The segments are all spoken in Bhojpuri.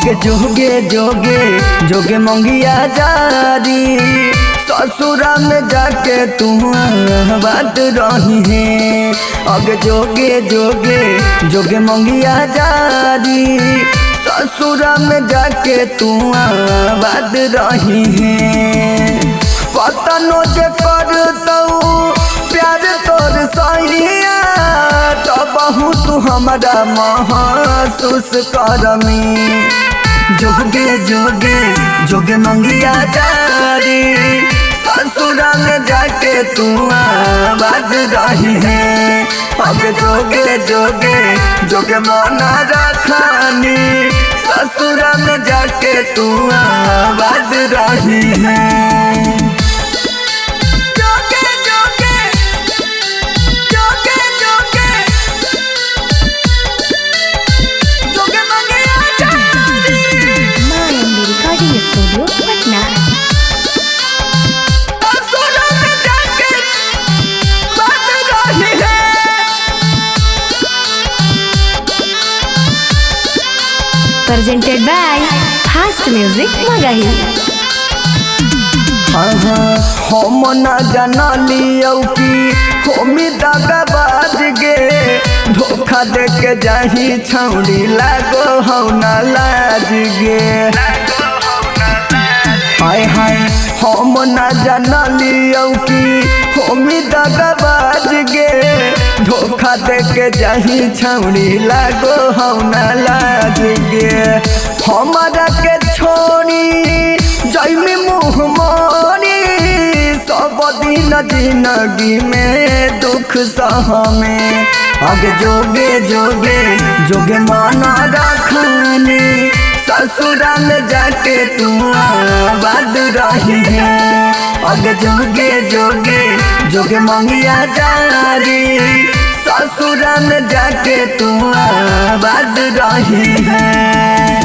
अगे जोगे जोगे जोगे मंगिया जारी ससुरा में जाके तू बात रही है। अगे जोगे जोगे जोगे मंगिया जारी ससुरा में जाके तू बात रही है। पता नो जे कर प्यार तोर सहिया तो बहुत हमारा महसूस करमी। जोगे जोगे जोगे मंगिया जारी ससुरा में जाके तू बात रही है। अब जोगे जोगे जोगे मना रखानी ससुरा में जाके तू बात रही है। Presented by Fast Music Magahi। हम न जानलियो कि होमी दगाबाज गे धोखा दे के जाही छौड़ी लागो हौ न लाज गे। हाय हाय हम न जानलियो कि होमी दगाबाज गे धोखा दे के जाही छौड़ी लागो हौ न लाज गे। हमारा के छोड़ी जैमी मुँह मोरी सब दिन जिंदगी में दुख सहमे। आगे जोगे जोगे जोगे माना रखानी ससुरा में जाके तू बात रही है। आगे जोगे जोगे जोगे मंगिया जारी ससुरा में जाके तू बात रही है।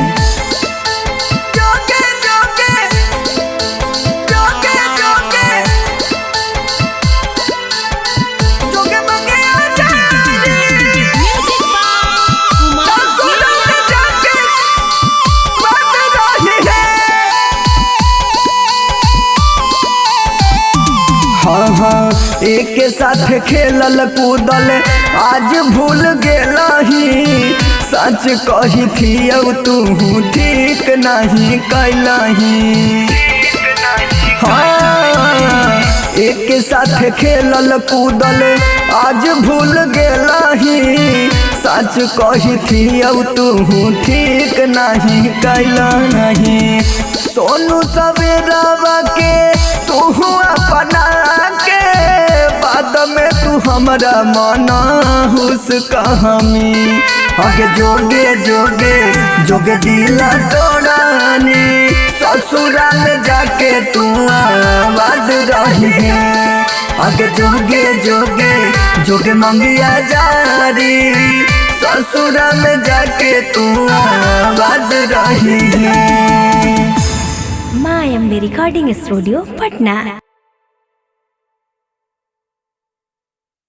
एक साथ खेलल कूदल आज भूल गेलही सच कही थी तू ठीक नहीं कैलही। हाँ एक साथ खेलल कूदल आज भूल गेलही सच कही थी तू ठीक नहीं कैलही। सोनू सवेरा के तू अपना के बाद में तू हमारा मना हुस कहमी। आगे जोगे जोगे जोगे दिला तोड़ानी ससुरा में जाके तू बात रही है। आगे जोगे जोगे जोगे मंगिया जारी ससुरा में जाके तू बात रही है। माँ अम्बे रिकॉर्डिंग स्टूडियो पटना।